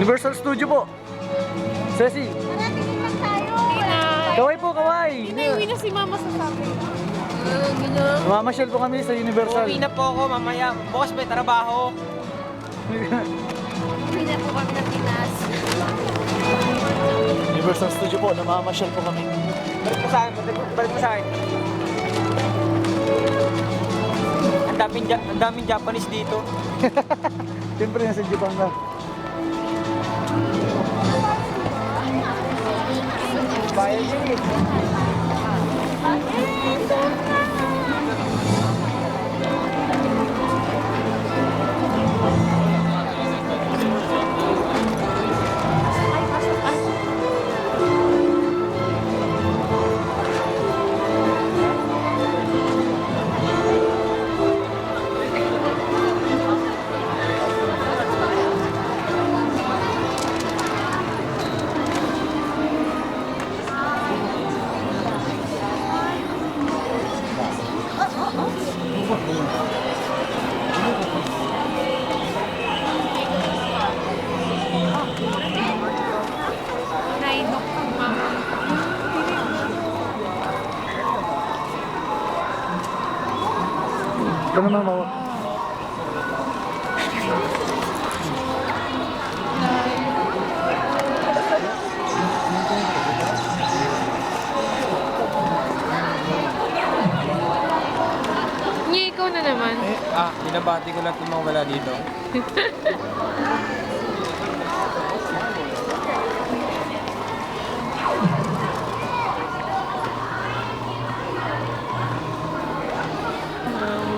Universal Studio po. Ceci. Narating lang tayo. Kaway po, kaway. Uwi na si Mama sa sabi. Mamamasyal po kami sa Universal. Uwi na po ako mamaya. Bukas may trabaho. Uwi na po kami ng Pinas. Universal Studio po, namamasyal po kami. Balik mo sa akin. Balik mo sa akin. Ang daming Japanese dito. Siyempre nasa Japan na. Bayan yun eh. Nainok ang Mama. Ito naman mawa. Nye, ikaw na naman. Binabati ko lang yung mga wala dito.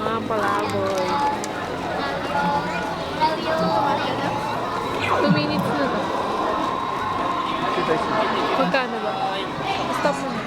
Mga palaboy. 2 minutes na to. Magkano ba? Stop mo na.